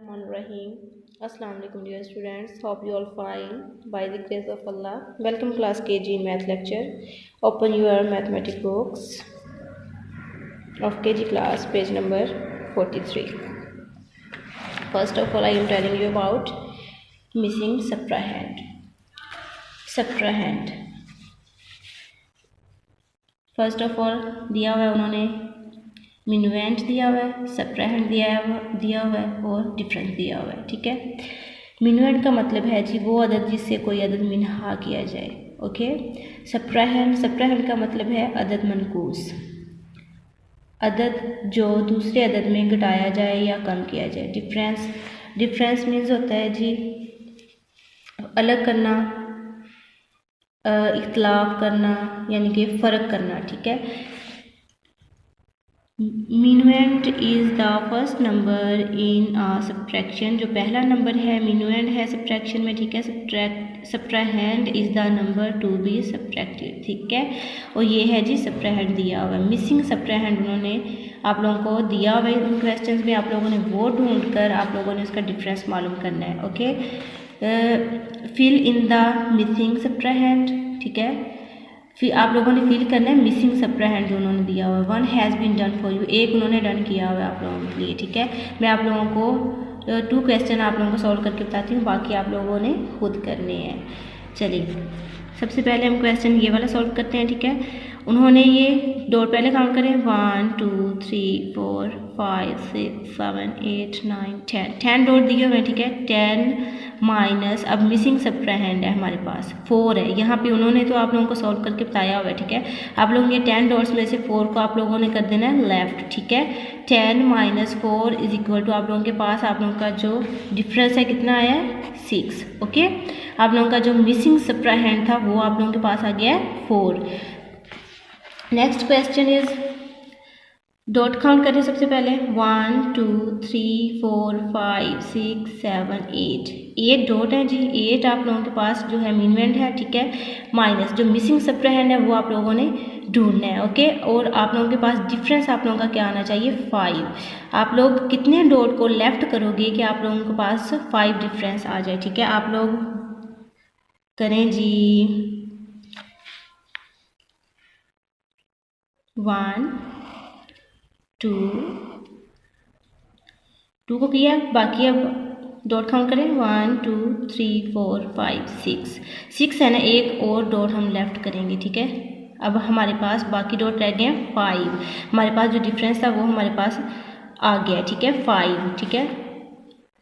Rahim. Assalamu alaikum dear students. Hope you all fine by the grace of Allah. Welcome class KG math lecture. Open your mathematics books of KG class page number 43. First of all I am telling you about missing subtrahend. First of all दिया हुआ है उन्होंने मिनुएंट दिया हुआ है, सबट्राहेंड दिया हुआ है और डिफरेंस दिया हुआ है। ठीक है, मिनुएंट का मतलब है जी वो अदद जिससे कोई अदद मिनहा किया जाए। ओके, सबट्राहेंड का मतलब है अदद मनकूस, अदद जो दूसरे अदद में घटाया जाए या कम किया जाए। डिफरेंस मीन्स होता है जी अलग करना, इख्तलाफ करना, यानी कि फ़र्क करना। ठीक है, minuend is the first number in subtraction, जो पहला नंबर है मिनुएंट है सब्ट्रैक्शन में। ठीक है, सबट्राहेंड is the number to be subtracted. ठीक है, और ये है जी सबट्राहेंड दिया हुआ है। मिसिंग सबट्राहेंड उन्होंने आप लोगों को दिया हुआ है इन क्वेश्चंस में, आप लोगों ने वो ढूंढ कर आप लोगों ने उसका डिफरेंस मालूम करना है। Okay, fill in the missing subtrahend. ठीक है, फिर आप लोगों ने फिल करना है मिसिंग सबट्राहेंड जो उन्होंने दिया हुआ है। One has been done for you, एक उन्होंने डन किया हुआ है आप लोगों के लिए। ठीक है, मैं आप लोगों को 2 क्वेश्चन आप लोगों को सॉल्व करके बताती हूँ, बाकी आप लोगों ने खुद करने हैं। चलिए सबसे पहले हम क्वेश्चन ये वाला सॉल्व करते हैं। ठीक है, उन्होंने ये डॉट पहले काउंट करें 1 2 3 4 5 6 7 8 9 10 डॉट दिए हुए हैं। ठीक है, 10 माइनस, अब मिसिंग सबट्राहेंड है हमारे पास 4 है यहाँ पे, उन्होंने तो आप लोगों को सॉल्व करके बताया हुआ है। ठीक है, आप लोग ये 10 डॉट्स में से 4 को आप लोगों ने कर देना है लेफ्ट। ठीक है, 10 माइनस 4 इज इक्वल टू आप लोगों के पास आप लोगों का जो डिफरेंस है कितना आया है 6। ओके, आप लोगों का जो मिसिंग सबट्राहेंड था वो आप लोगों के पास आ गया है 4। Next question is dot count करें सबसे पहले 1 2 3 4 5 6 7 8 डॉट है जी। 8 आप लोगों के पास जो है मिनुएंट है। ठीक है, माइनस जो मिसिंग सबट्राहेंड है वो आप लोगों ने ढूंढना है। ओके, और आप लोगों के पास डिफरेंस आप लोगों का क्या आना चाहिए 5। आप लोग कितने डॉट को लेफ्ट करोगे कि आप लोगों के पास 5 डिफरेंस आ जाए। ठीक है, आप लोग करें जी 1 2 को किया, बाकी अब डॉट काउंट करें 1 2 3 4 5 6 है ना, एक और डॉट हम लेफ्ट करेंगे। ठीक है, अब हमारे पास बाकी डॉट रह गए हैं 5, हमारे पास जो डिफरेंस था वो हमारे पास आ गया। ठीक है, 5। ठीक है,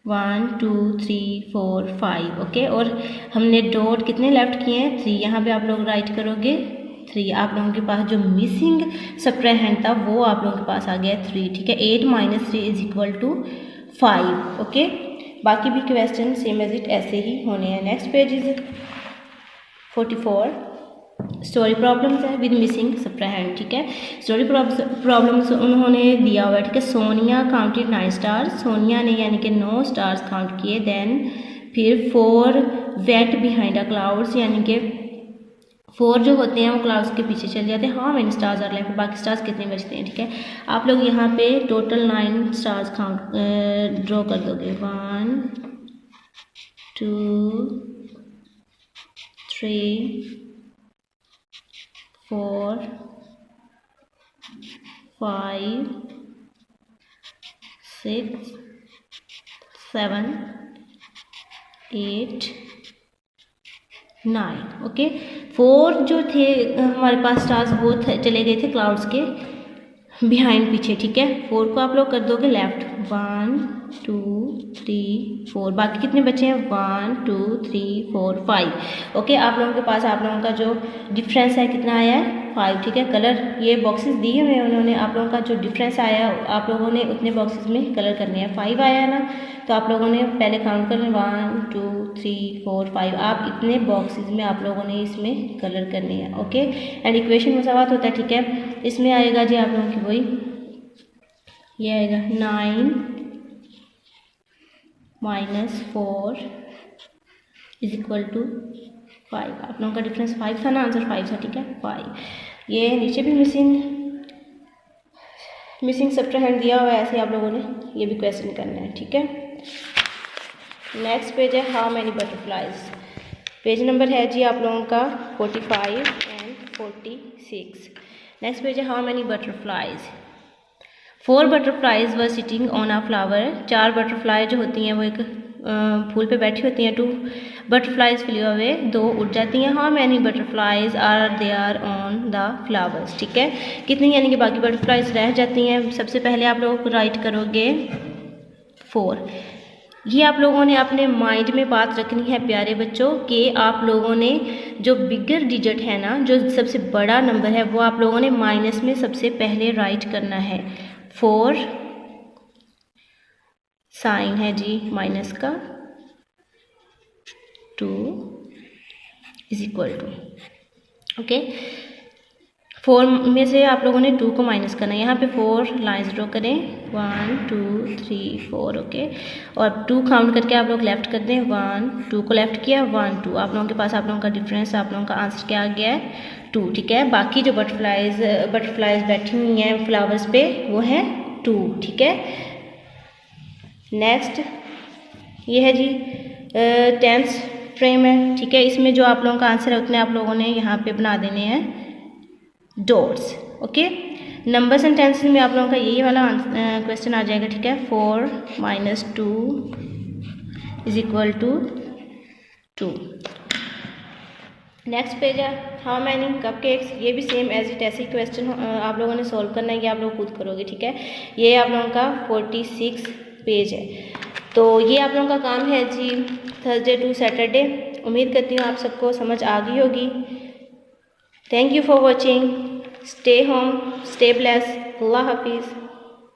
1 2 3 4 5। ओके, और हमने डॉट कितने लेफ्ट किए हैं 3, यहाँ पे आप लोग राइट करोगे 3। आप लोगों के पास जो मिसिंग सबट्राहेंड था वो आप लोगों के पास आ गया 3। ठीक है, 8 minus 3 is equal to 5। Okay, बाकी भी क्वेश्चन सेम एज इट ऐसे ही होने हैं। Next page is 44, story problems है विद मिसिंग सबट्राहेंड। ठीक है, स्टोरी प्रॉब्लम्स उन्होंने दिया हुआ है। ठीक है, सोनिया काउंटेड 9 स्टार्स, सोनिया ने यानी कि 9 स्टार्स काउंट किए। देन फिर 4 वेट बिहाइंड अ क्लाउड्स, यानी कि 4 जो होते हैं वो क्लाउड्स के पीछे चले जाते हैं। How many stars are left, बाकी स्टार्स कितने बचते हैं। ठीक है, आप लोग यहाँ पे टोटल 9 स्टार्स काउंट ड्रॉ कर दोगे 1 2 3 4 5 6 7 8 9। ओके, 4 जो थे हमारे पास स्टार्स वो चले गए थे क्लाउड्स के बिहाइंड पीछे। ठीक है, 4 को आप लोग कर दोगे लेफ्ट 1 2 3 4, बाकी कितने बचे हैं 1 2 3 4 5। ओके, आप लोगों के पास आप लोगों का जो डिफरेंस है कितना आया है 5। ठीक है, कलर ये बॉक्सेस दिए हुए हैं उन्होंने, आप लोगों का जो डिफरेंस आया आप लोगों ने उतने बॉक्सेस में कलर करने हैं। 5 आया है ना, तो आप लोगों ने पहले काउंट कर लें 1 2 3 4 5, आप इतने बॉक्सेस में आप लोगों ने इसमें कलर करने हैं। ओके, एंड इक्वेशन मुसावात होता है। ठीक है, इसमें आएगा जी आप लोगों की वही ये आएगा 9 माइनस 4 इज इक्वल टू 5। आप लोगों का डिफरेंस 5 था ना, आंसर 5 था। ठीक है, 5। ये नीचे भी मिसिंग सबट्राहेंड दिया हुआ है, ऐसे आप लोगों ने ये भी क्वेश्चन करना है। ठीक है, नेक्स्ट पेज है how many butterflies. Page number है जी आप लोगों का 45 एंड 46। नेक्स्ट पेज है how many butterflies. 4 butterflies were sitting on a flower. 4 butterfly जो होती हैं वो एक फूल पे बैठी होती हैं। 2 बटरफ्लाइज फ्लू अवे, 2 उड़ जाती हैं। How many butterflies are there on the flowers. ठीक है, कितनी यानी कि बाकी बटरफ्लाइज रह जाती हैं। सबसे पहले आप लोग राइट करोगे 4। ये आप लोगों ने अपने माइंड में बात रखनी है प्यारे बच्चों कि आप लोगों ने जो बिगर डिजिट है ना, जो सबसे बड़ा नंबर है, वो आप लोगों ने माइनस में सबसे पहले राइट करना है। 4 साइन है जी माइनस का, 2 इज इक्वल टू, ओके। 4 में से आप लोगों ने 2 को माइनस करना है। यहाँ पे 4 लाइन्स ड्रॉ करें, 1 2 3 4, ओके। और 2 काउंट करके आप लोग लेफ्ट कर दें, 1 2 को लेफ्ट किया, 1 2। आप लोगों के पास आप लोगों का डिफरेंस, आप लोगों का आंसर क्या आ गया है, 2। ठीक है, बाकी जो बटरफ्लाइज बैठी हुई हैं फ्लावर्स पे वो है 2। ठीक है, नेक्स्ट ये है जी 10th फ्रेम है। ठीक है, इसमें जो आप लोगों का आंसर है उतने आप लोगों ने यहाँ पे बना देने हैं dots, okay. Numbers and tenses में आप लोगों का यही वाला क्वेश्चन आ जाएगा। ठीक है, 4 - 2 is equal to 2। Next page है हाउ मैनी कपकेक्स। ये भी सेम एज इट ऐसे ही क्वेश्चन आप लोगों ने सॉल्व करना है, ये आप लोग खुद करोगे। ठीक है, ये आप लोगों का 46 पेज है। तो ये आप लोगों का काम है जी थर्सडे टू सैटरडे। उम्मीद करती हूँ आप सबको समझ आ गई होगी। Thank you for watching. Stay home, stay blessed. अल्लाह हाफिज़।